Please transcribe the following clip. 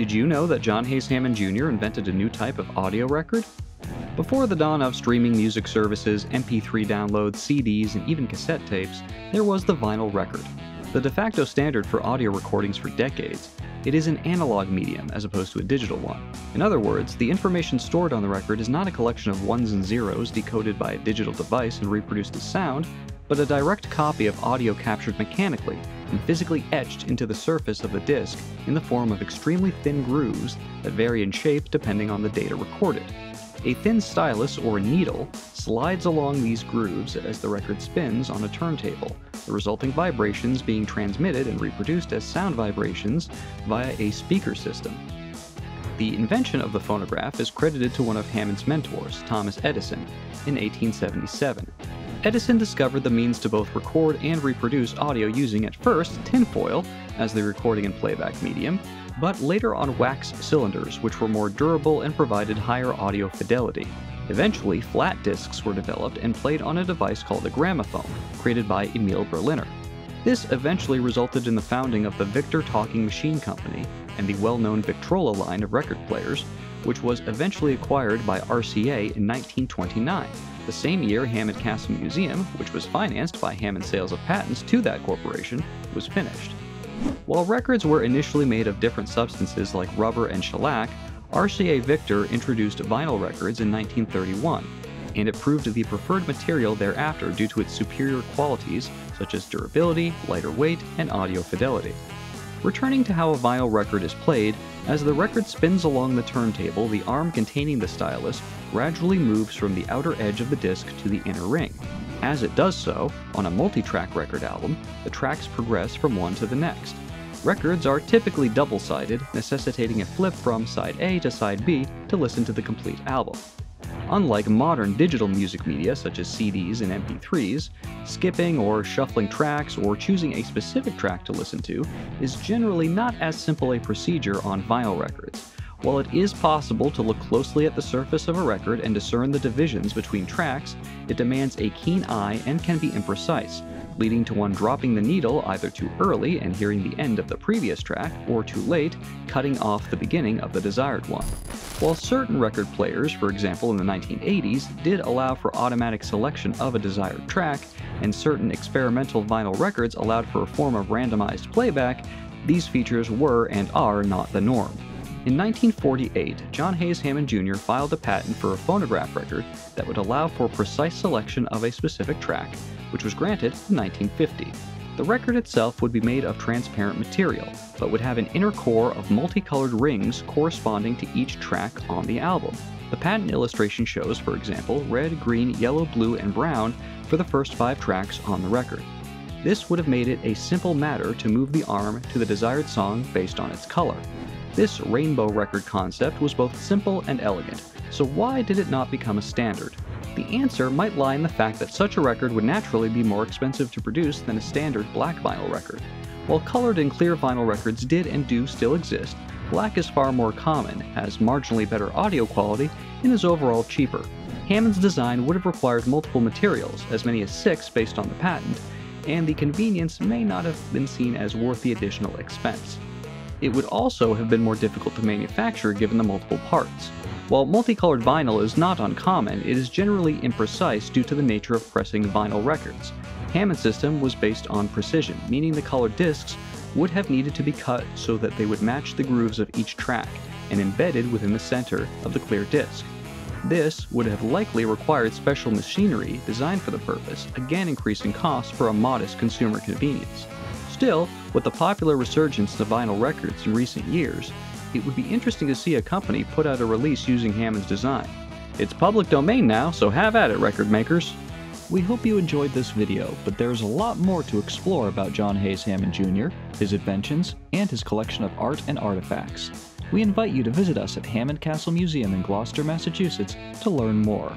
Did you know that John Hayes Hammond Jr. invented a new type of audio record? Before the dawn of streaming music services, MP3 downloads, CDs, and even cassette tapes, there was the vinyl record. The de facto standard for audio recordings for decades, it is an analog medium as opposed to a digital one. In other words, the information stored on the record is not a collection of ones and zeros decoded by a digital device and reproduced as sound, but a direct copy of audio captured mechanically and physically etched into the surface of the disc in the form of extremely thin grooves that vary in shape depending on the data recorded. A thin stylus or needle slides along these grooves as the record spins on a turntable, the resulting vibrations being transmitted and reproduced as sound vibrations via a speaker system. The invention of the phonograph is credited to one of Hammond's mentors, Thomas Edison, in 1877. Edison discovered the means to both record and reproduce audio using at first tinfoil as the recording and playback medium, but later on wax cylinders, which were more durable and provided higher audio fidelity. Eventually, flat discs were developed and played on a device called a gramophone, created by Emil Berliner. This eventually resulted in the founding of the Victor Talking Machine Company and the well-known Victrola line of record players, which was eventually acquired by RCA in 1929, the same year Hammond Castle Museum, which was financed by Hammond's sales of patents to that corporation, was finished. While records were initially made of different substances like rubber and shellac, RCA Victor introduced vinyl records in 1931, and it proved the preferred material thereafter due to its superior qualities such as durability, lighter weight, and audio fidelity. Returning to how a vinyl record is played, as the record spins along the turntable, the arm containing the stylus gradually moves from the outer edge of the disc to the inner ring. As it does so, on a multi-track record album, the tracks progress from one to the next. Records are typically double-sided, necessitating a flip from side A to side B to listen to the complete album. Unlike modern digital music media such as CDs and MP3s, skipping or shuffling tracks or choosing a specific track to listen to is generally not as simple a procedure on vinyl records. While it is possible to look closely at the surface of a record and discern the divisions between tracks, it demands a keen eye and can be imprecise, leading to one dropping the needle either too early and hearing the end of the previous track, or too late, cutting off the beginning of the desired one. While certain record players, for example in the 1980s, did allow for automatic selection of a desired track, and certain experimental vinyl records allowed for a form of randomized playback, these features were and are not the norm. In 1948, John Hayes Hammond Jr. filed a patent for a phonograph record that would allow for precise selection of a specific track, which was granted in 1950. The record itself would be made of transparent material, but would have an inner core of multicolored rings corresponding to each track on the album. The patent illustration shows, for example, red, green, yellow, blue, and brown for the first 5 tracks on the record. This would have made it a simple matter to move the arm to the desired song based on its color. This rainbow record concept was both simple and elegant, so why did it not become a standard? The answer might lie in the fact that such a record would naturally be more expensive to produce than a standard black vinyl record. While colored and clear vinyl records did and do still exist, black is far more common, has marginally better audio quality, and is overall cheaper. Hammond's design would have required multiple materials, as many as 6 based on the patent, and the convenience may not have been seen as worth the additional expense. It would also have been more difficult to manufacture given the multiple parts. While multicolored vinyl is not uncommon, it is generally imprecise due to the nature of pressing vinyl records. Hammond's system was based on precision, meaning the colored discs would have needed to be cut so that they would match the grooves of each track and embedded within the center of the clear disc. This would have likely required special machinery designed for the purpose, again increasing costs for a modest consumer convenience. Still, with the popular resurgence of vinyl records in recent years, it would be interesting to see a company put out a release using Hammond's design. It's public domain now, so have at it, record makers! We hope you enjoyed this video, but there's a lot more to explore about John Hayes Hammond Jr., his inventions, and his collection of art and artifacts. We invite you to visit us at Hammond Castle Museum in Gloucester, Massachusetts to learn more.